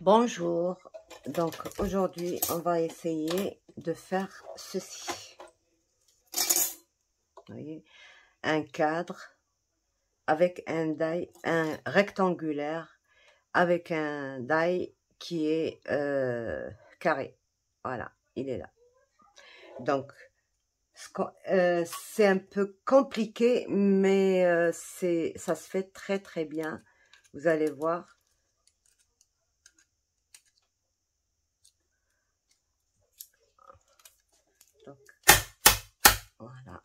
Bonjour, donc aujourd'hui on va essayer de faire ceci. Vous voyez, un cadre avec un die, un rectangulaire avec un die qui est carré. Voilà, il est là. Donc c'est un peu compliqué, mais ça se fait très très bien. Vous allez voir. Donc, voilà,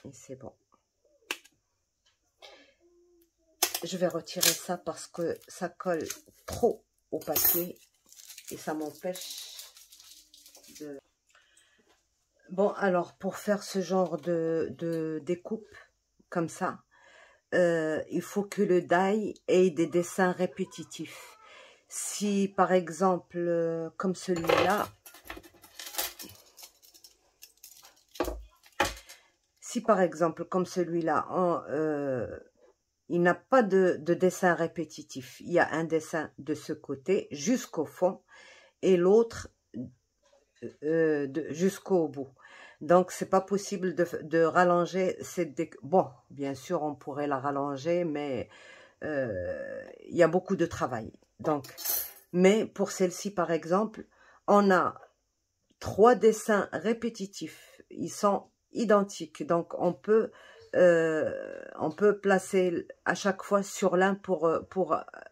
et c'est bon. Je vais retirer ça parce que ça colle trop au papier et ça m'empêche de... Bon, alors, pour faire ce genre de découpe comme ça, il faut que le die ait des dessins répétitifs. Si, par exemple, comme celui-là, il n'a pas de dessin répétitif. Il y a un dessin de ce côté jusqu'au fond et l'autre jusqu'au bout. Donc, c'est pas possible de rallonger cette découpe. Bon, bien sûr, on pourrait la rallonger, mais il y a beaucoup de travail. Donc, mais pour celle-ci, par exemple, on a 3 dessins répétitifs. Ils sont identiques. Donc, on peut placer à chaque fois sur l'un pour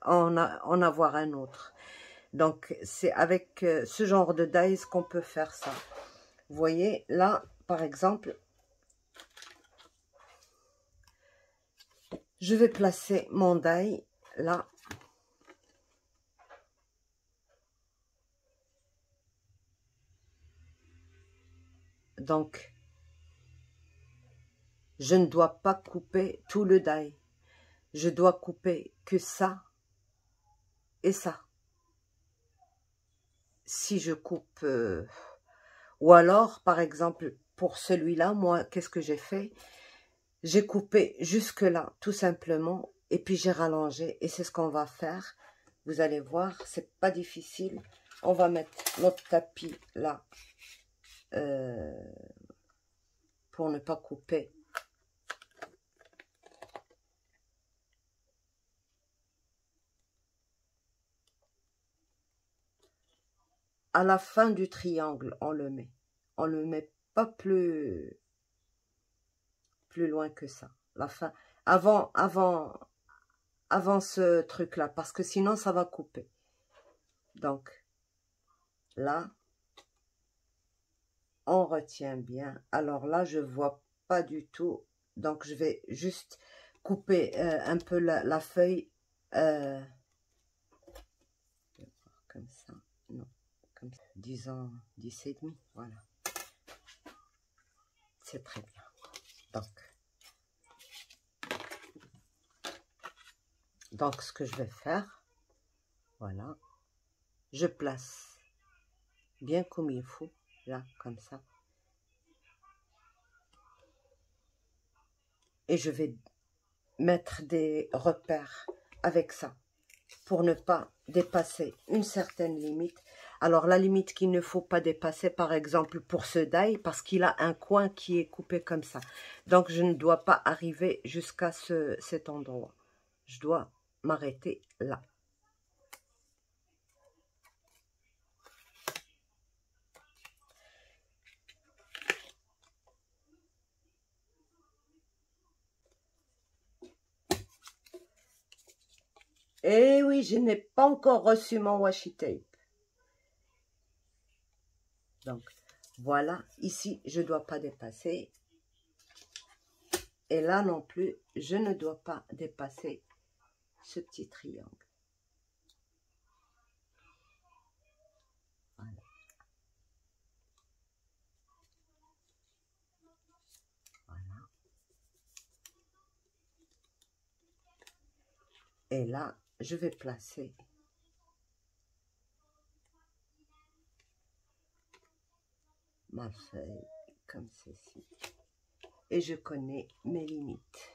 en avoir un autre. Donc, c'est avec ce genre de dies qu'on peut faire ça. Vous voyez, là, par exemple, je vais placer mon die là. Donc, je ne dois pas couper tout le die. Je dois couper que ça et ça. Si je coupe... ou alors, par exemple, pour celui-là, moi, qu'est-ce que j'ai fait? J'ai coupé jusque là, tout simplement, et puis j'ai rallongé, et c'est ce qu'on va faire. Vous allez voir, c'est pas difficile. On va mettre notre tapis là, pour ne pas couper. À la fin du triangle, on le met. On le met pas plus loin que ça. La fin, avant ce truc-là, parce que sinon ça va couper. Donc, là, on retient bien. Alors là, je vois pas du tout. Donc, je vais juste couper un peu la feuille. Comme ça. Non, comme ça. Disons 10,5. Voilà. C'est très bien. Donc, ce que je vais faire, voilà. Je place bien comme il faut, là, comme ça. Et je vais mettre des repères avec ça pour ne pas dépasser une certaine limite. Alors, la limite qu'il ne faut pas dépasser, par exemple, pour ce die, parce qu'il a un coin qui est coupé comme ça. Donc, je ne dois pas arriver jusqu'à cet endroit. Je dois m'arrêter là. Eh oui, je n'ai pas encore reçu mon washi tape. Donc, voilà, ici, je ne dois pas dépasser. Et là non plus, je ne dois pas dépasser ce petit triangle. Voilà. Voilà. Et là, je vais placer ma feuille comme ceci. Et je connais mes limites.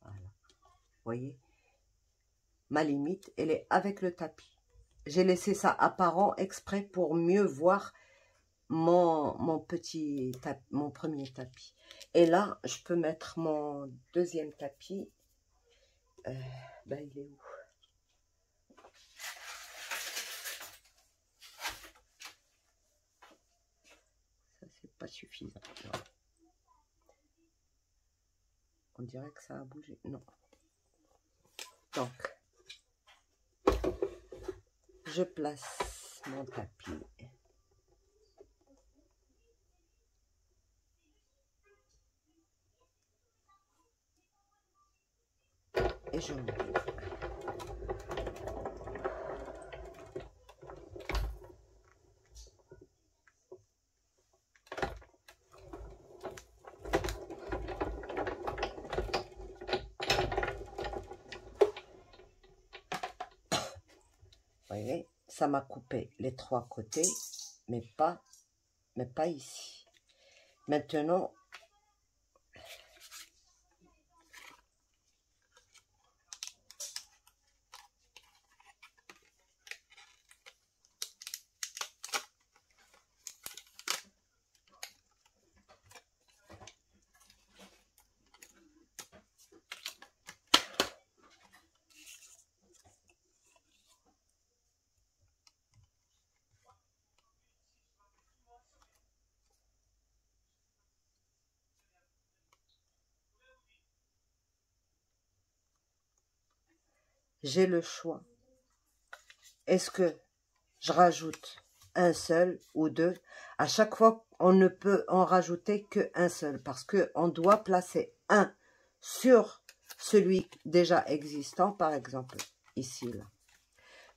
Voilà. Vous voyez? ma limite, elle est avec le tapis. J'ai laissé ça apparent exprès pour mieux voir mon premier tapis. Et là, je peux mettre mon deuxième tapis. Ben, il est où? Ça, c'est pas suffisant. Non. On dirait que ça a bougé. Non. Donc, je place mon tapis. Et je monte. Vous voyez, ça m'a coupé les trois côtés, mais pas ici. Maintenant, j'ai le choix. Est-ce que je rajoute un seul ou deux? À chaque fois, on ne peut en rajouter qu'un seul parce qu'on doit placer un sur celui déjà existant, par exemple, ici, là.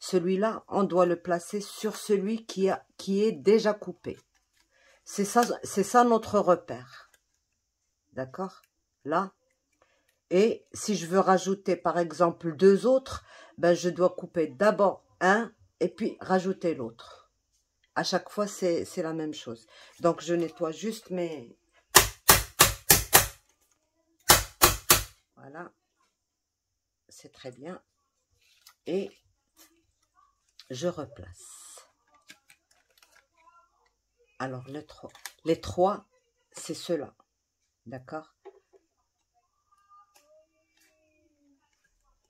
Celui-là, on doit le placer sur celui qui est déjà coupé. C'est ça notre repère. D'accord? Là. Et si je veux rajouter, par exemple, deux autres, ben, je dois couper d'abord un et puis rajouter l'autre. À chaque fois, c'est la même chose. Donc, je nettoie juste mes... Voilà. C'est très bien. Et je replace. Alors, les trois, c'est ceux-là. D'accord?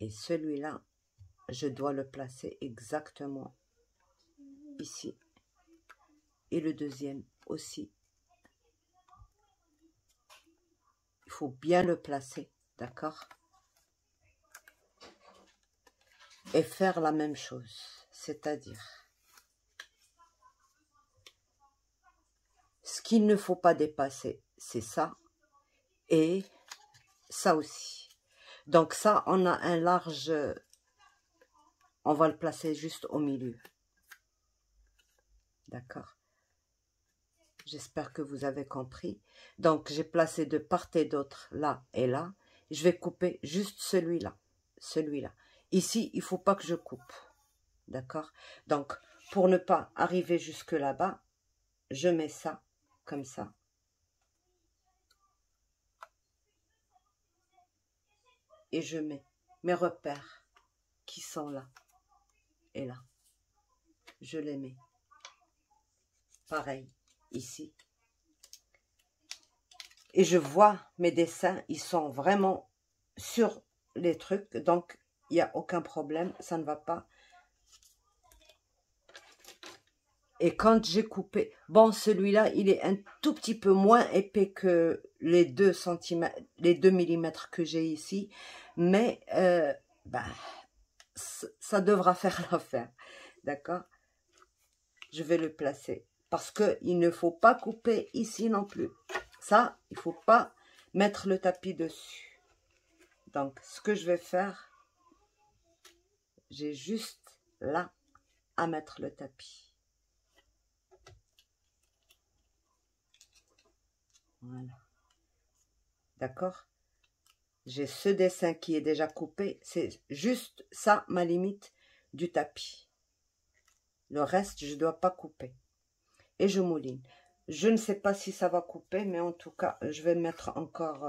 Et celui-là, je dois le placer exactement ici. Et le deuxième aussi. Il faut bien le placer, d'accord? Et faire la même chose, c'est-à-dire ce qu'il ne faut pas dépasser, c'est ça et ça aussi. Donc ça, on a un large, on va le placer juste au milieu. D'accord? J'espère que vous avez compris. Donc j'ai placé de part et d'autre, là et là. Je vais couper juste celui-là, celui-là. Ici, il ne faut pas que je coupe. D'accord? Donc, pour ne pas arriver jusque là-bas, je mets ça comme ça. Et je mets mes repères qui sont là et là. Je les mets. Pareil, ici. Et je vois mes dessins, ils sont vraiment sur les trucs. Donc, il n'y a aucun problème, ça ne va pas. Et quand j'ai coupé, bon, celui-là, il est un tout petit peu moins épais que les 2 cm, les 2 mm que j'ai ici. Mais, ben, ça devra faire l'affaire. D'accord? Je vais le placer. Parce qu'il ne faut pas couper ici non plus. Ça, il ne faut pas mettre le tapis dessus. Donc, ce que je vais faire, j'ai juste là à mettre le tapis. Voilà. D'accord? J'ai ce dessin qui est déjà coupé. C'est juste ça, ma limite du tapis. Le reste, je ne dois pas couper. Et je mouline. Je ne sais pas si ça va couper, mais en tout cas, je vais mettre encore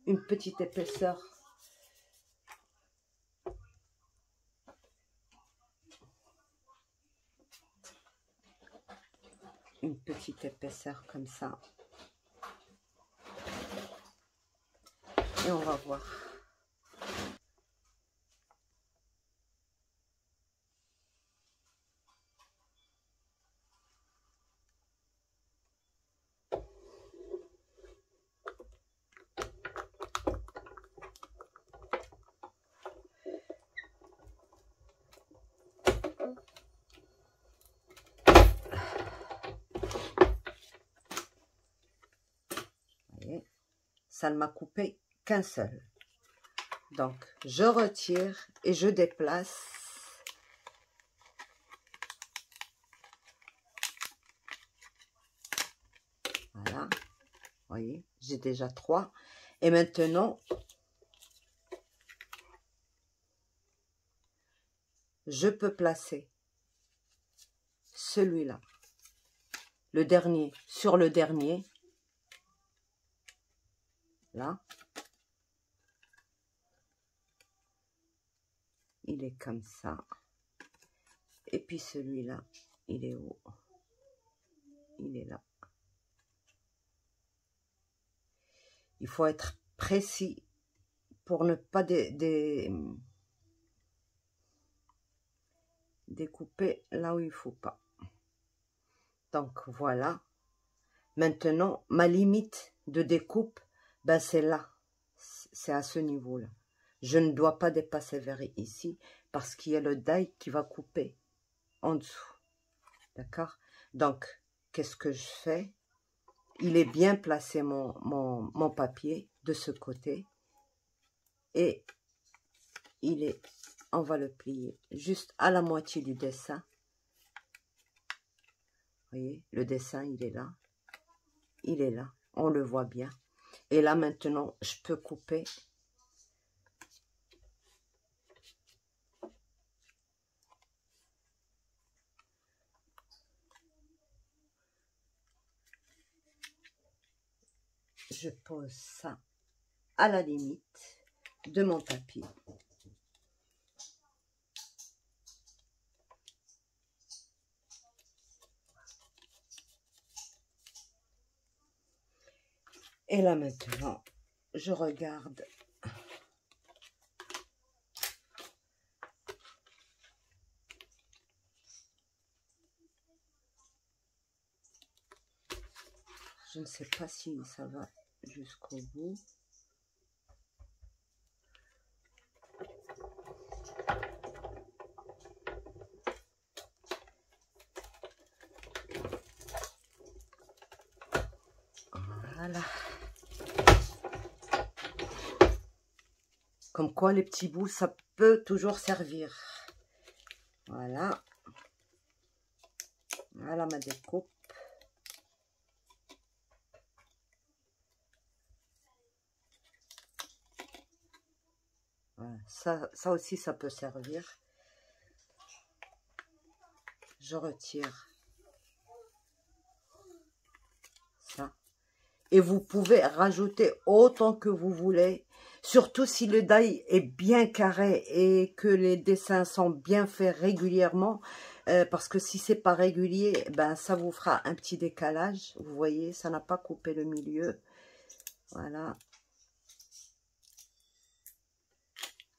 une petite épaisseur. une petite épaisseur comme ça. Et on va voir. Ça ne m'a coupé qu'un seul. Donc, je retire et je déplace. Voilà. Vous voyez, j'ai déjà 3. Et maintenant, je peux placer celui-là, le dernier, sur le dernier. Là. Il est comme ça. Et puis celui-là, il est où? Il est là. Il faut être précis pour ne pas découper là où il ne faut pas. Donc voilà. Maintenant, ma limite de découpe, ben c'est là. C'est à ce niveau-là. Je ne dois pas dépasser vers ici parce qu'il y a le die qui va couper en dessous. D'accord? Donc, qu'est-ce que je fais? Il est bien placé mon papier de ce côté. Et il est, on va le plier juste à la moitié du dessin. Vous voyez, le dessin, il est là. Il est là. On le voit bien. Et là, maintenant, je peux couper. Je pose ça à la limite de mon tapis. Et là maintenant, je regarde. Je ne sais pas si ça va jusqu'au bout. Voilà. Comme quoi, les petits bouts, ça peut toujours servir. Voilà. Voilà ma découpe. Voilà. Ça aussi, ça peut servir. Je retire ça. Et vous pouvez rajouter autant que vous voulez. Surtout si le die est bien carré et que les dessins sont bien faits régulièrement. Parce que si c'est pas régulier, ben ça vous fera un petit décalage. Vous voyez, ça n'a pas coupé le milieu. Voilà.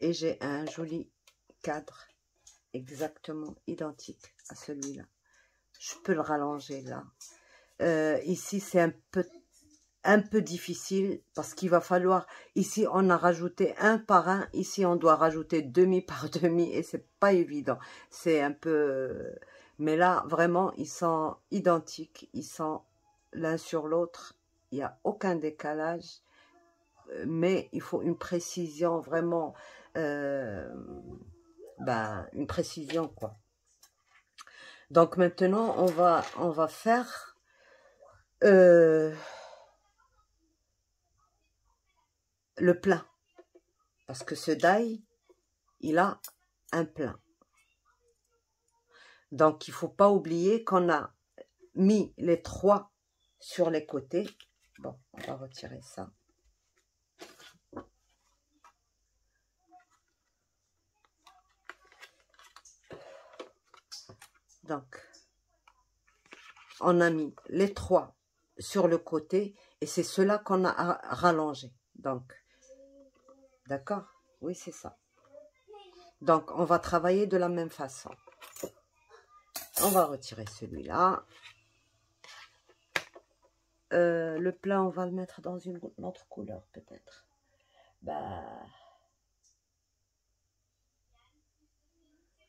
Et j'ai un joli cadre exactement identique à celui-là. Je peux le rallonger là. Ici, c'est un peu difficile parce qu'il va falloir, ici on a rajouté un par un, ici on doit rajouter demi par demi et c'est pas évident, c'est un peu, mais là vraiment ils sont identiques, ils sont l'un sur l'autre, il n'y a aucun décalage, mais il faut une précision vraiment, une précision quoi. Donc maintenant on va faire le plein, parce que ce die, il a un plein. Donc, il ne faut pas oublier qu'on a mis les 3 sur les côtés. Bon, on va retirer ça. Donc, on a mis les 3 sur le côté et c'est cela qu'on a rallongé. Donc, d'accord? Oui, c'est ça. Donc, on va travailler de la même façon. On va retirer celui-là. Le plat, on va le mettre dans une autre couleur, peut-être. Bah,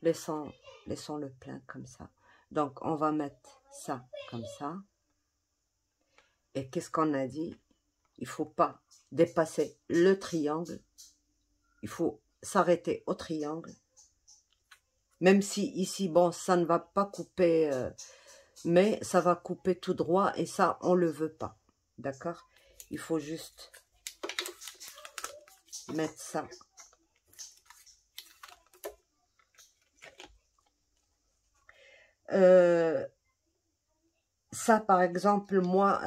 laissons le plein comme ça. Donc, on va mettre ça comme ça. Et qu'est-ce qu'on a dit? Il ne faut pas dépasser le triangle. Il faut s'arrêter au triangle. Même si ici, bon, ça ne va pas couper, mais ça va couper tout droit et ça, on ne le veut pas. D'accord? Il faut juste mettre ça. Ça, par exemple, moi,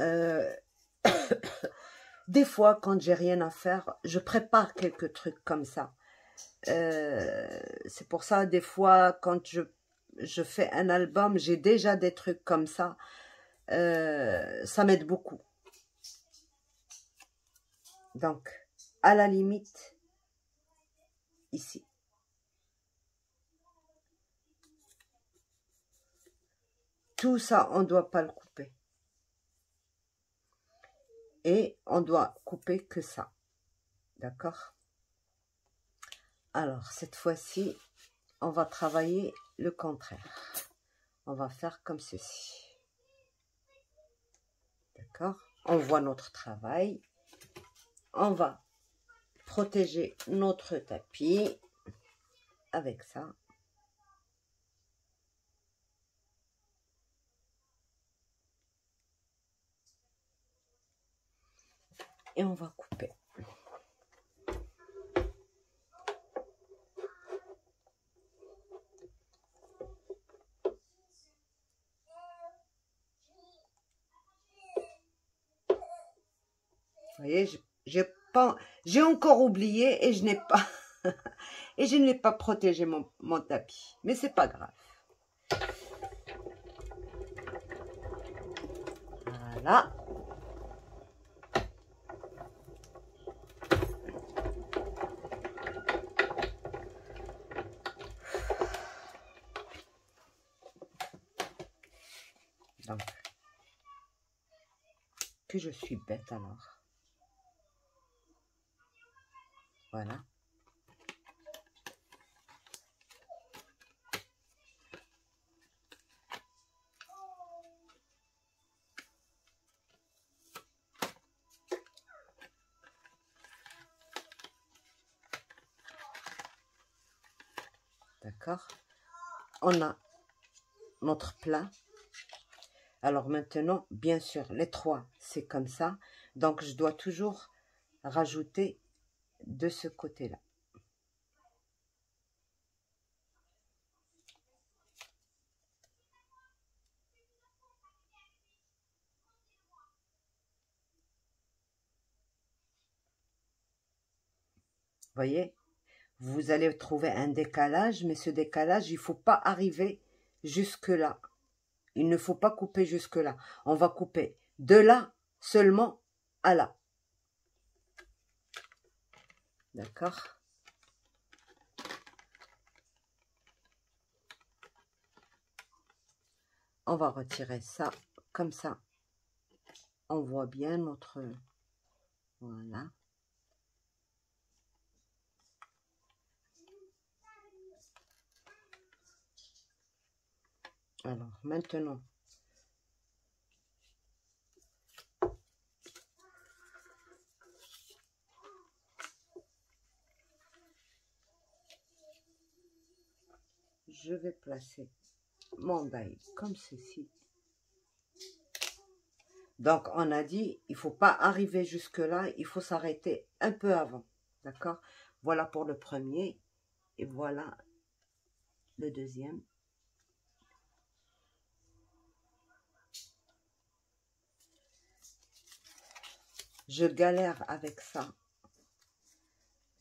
des fois, quand j'ai rien à faire, je prépare quelques trucs comme ça. C'est pour ça, des fois, quand je fais un album, j'ai déjà des trucs comme ça. Ça m'aide beaucoup. Donc, à la limite, ici. Tout ça, on ne doit pas le couper. Et on doit couper que ça. D'accord? Alors, cette fois-ci, on va travailler le contraire. On va faire comme ceci. D'accord? On voit notre travail. On va protéger notre tapis avec ça. Et on va couper. Vous voyez, j'ai encore oublié et je n'ai pas et je n'ai pas protégé mon tapis. Mais c'est pas grave. Voilà. Donc, que je suis bête alors. Voilà. D'accord. On a notre plat. Alors maintenant, bien sûr, les 3, c'est comme ça. Donc, je dois toujours rajouter de ce côté-là. Vous voyez, vous allez trouver un décalage, mais ce décalage, il ne faut pas arriver jusque-là. Il ne faut pas couper jusque-là. On va couper de là seulement à là. D'accord? On va retirer ça comme ça. On voit bien notre... Voilà. Alors, maintenant, je vais placer mon die comme ceci. Donc, on a dit, il ne faut pas arriver jusque-là, il faut s'arrêter un peu avant. D'accord? Voilà pour le premier et voilà le deuxième. Je galère avec ça.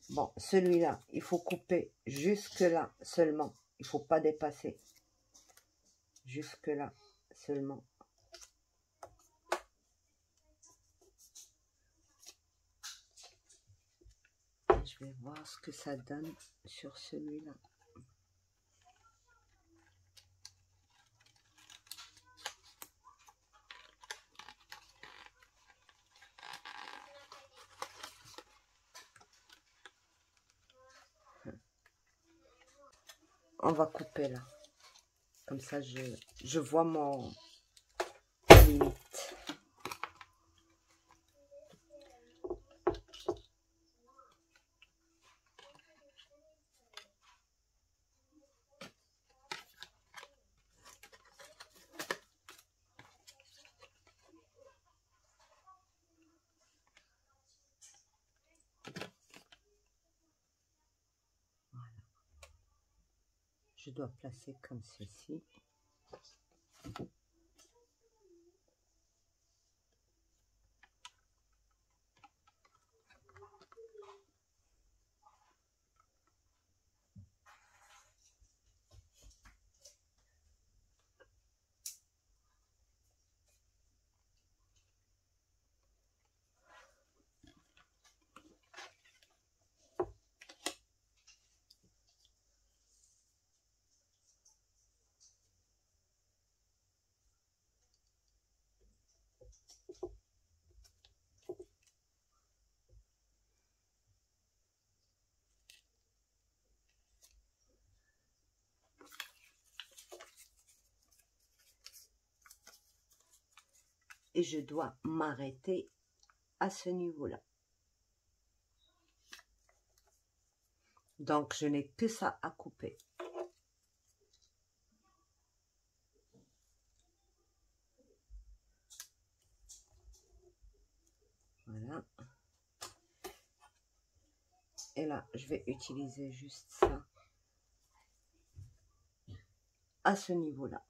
Bon, celui-là, il faut couper jusque-là seulement. Il ne faut pas dépasser. Jusque-là seulement. Je vais voir ce que ça donne sur celui-là. On va couper là. Comme ça, je vois mon limite. Je dois placer comme ceci. Et je dois m'arrêter à ce niveau-là. Donc, je n'ai que ça à couper. Voilà. Et là, je vais utiliser juste ça à ce niveau-là.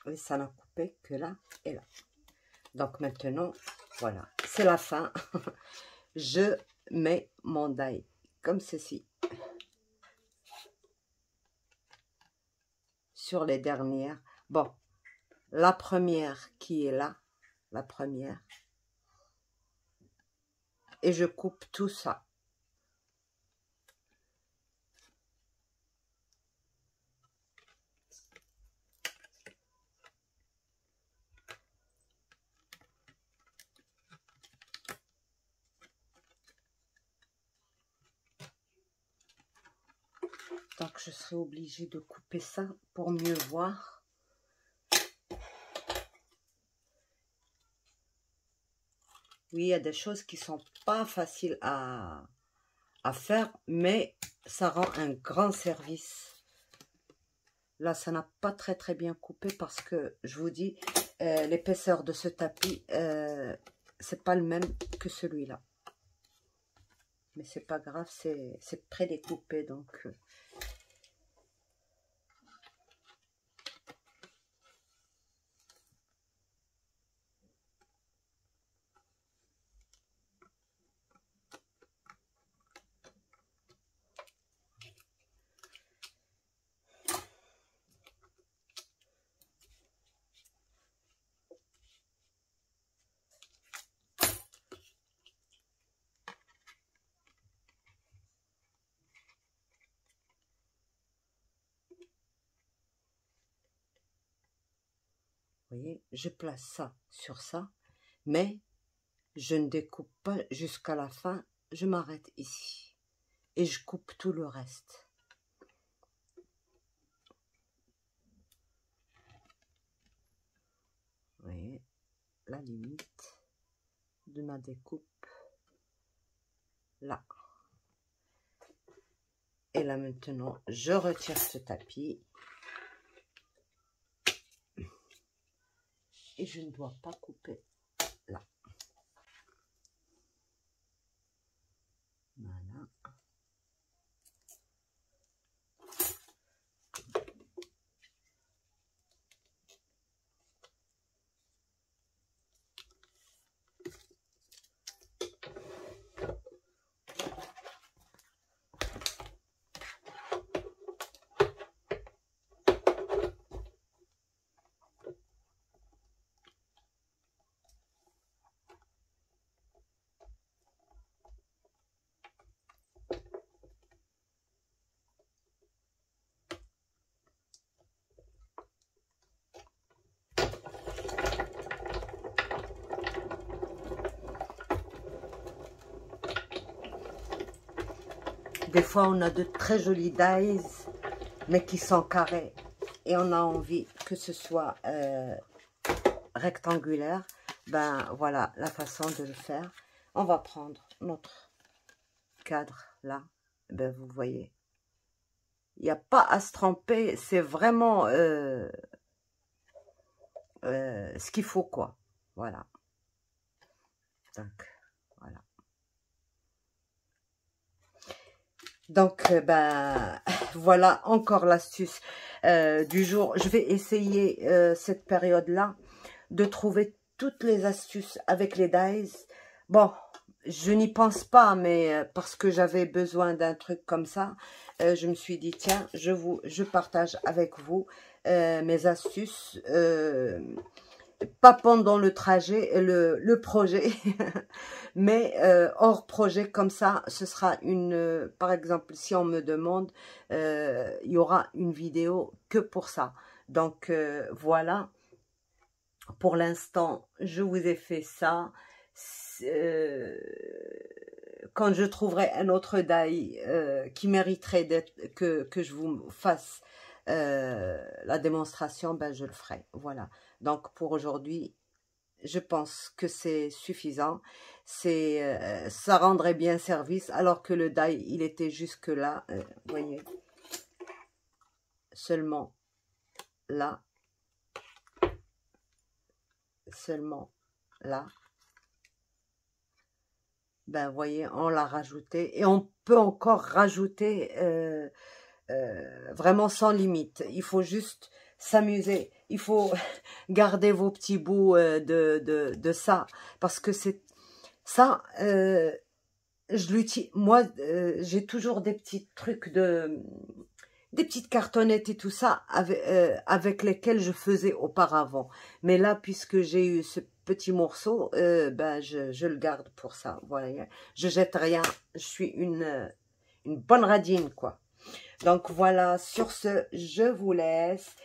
Et ça n'a coupé que là et là. Donc maintenant, voilà, c'est la fin. Je mets mon die comme ceci. Sur les dernières. Bon, la première qui est là, la première. Et je coupe tout ça. Donc, je serai obligée de couper ça pour mieux voir. Oui, il y a des choses qui sont pas faciles à faire, mais ça rend un grand service. Là, ça n'a pas très bien coupé parce que, je vous dis, l'épaisseur de ce tapis, c'est pas le même que celui-là. Mais c'est pas grave, c'est prédécoupé, donc... Vous voyez, je place ça sur ça, mais je ne découpe pas jusqu'à la fin, je m'arrête ici. Et je coupe tout le reste. Vous voyez, la limite de ma découpe, là. Et là maintenant, je retire ce tapis. Et je ne dois pas couper là. Voilà. Des fois, on a de très jolis dies, mais qui sont carrés. Et on a envie que ce soit rectangulaire. Ben, voilà la façon de le faire. On va prendre notre cadre, là. Ben, vous voyez. Il n'y a pas à se tromper. C'est vraiment ce qu'il faut, quoi. Voilà. Donc, voilà. Donc, ben, voilà encore l'astuce du jour. Je vais essayer cette période-là de trouver toutes les astuces avec les dies. Bon, je n'y pense pas, mais parce que j'avais besoin d'un truc comme ça, je me suis dit, tiens, je partage avec vous mes astuces. Pas pendant le trajet, le projet, mais hors projet comme ça, ce sera une, par exemple, si on me demande, il y aura une vidéo que pour ça. Donc voilà, pour l'instant, je vous ai fait ça. Quand je trouverai un autre die qui mériterait que je vous fasse la démonstration, ben je le ferai. Voilà. Donc pour aujourd'hui, je pense que c'est suffisant. Ça rendrait bien service, alors que le die, il était jusque là. Voyez, seulement là, seulement là. Ben voyez, on l'a rajouté et on peut encore rajouter vraiment sans limite. Il faut juste s'amuser. Il faut garder vos petits bouts de ça. Parce que c'est ça, je l'utilise. Moi, j'ai toujours des petits trucs des petites cartonnettes et tout ça avec lesquelles je faisais auparavant. Mais là, puisque j'ai eu ce petit morceau, ben je le garde pour ça. Voilà, je jette rien. Je suis une bonne radine, quoi. Donc voilà, sur ce, je vous laisse.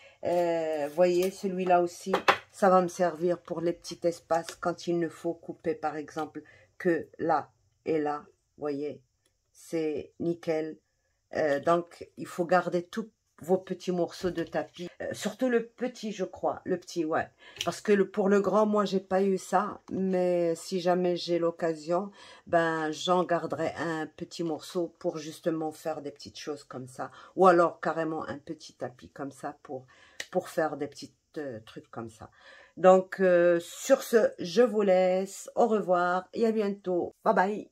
Voyez, celui-là aussi, ça va me servir pour les petits espaces quand il ne faut couper, par exemple, que là et là. Voyez, c'est nickel. Donc, il faut garder tous vos petits morceaux de tapis. Surtout le petit, je crois. Le petit, ouais. Parce que pour le grand, moi, j'ai pas eu ça. Mais si jamais j'ai l'occasion, ben, j'en garderai un petit morceau pour justement faire des petites choses comme ça. Ou alors, carrément, un petit tapis comme ça pour faire des petits trucs comme ça. Donc, sur ce, je vous laisse. Au revoir et à bientôt. Bye bye.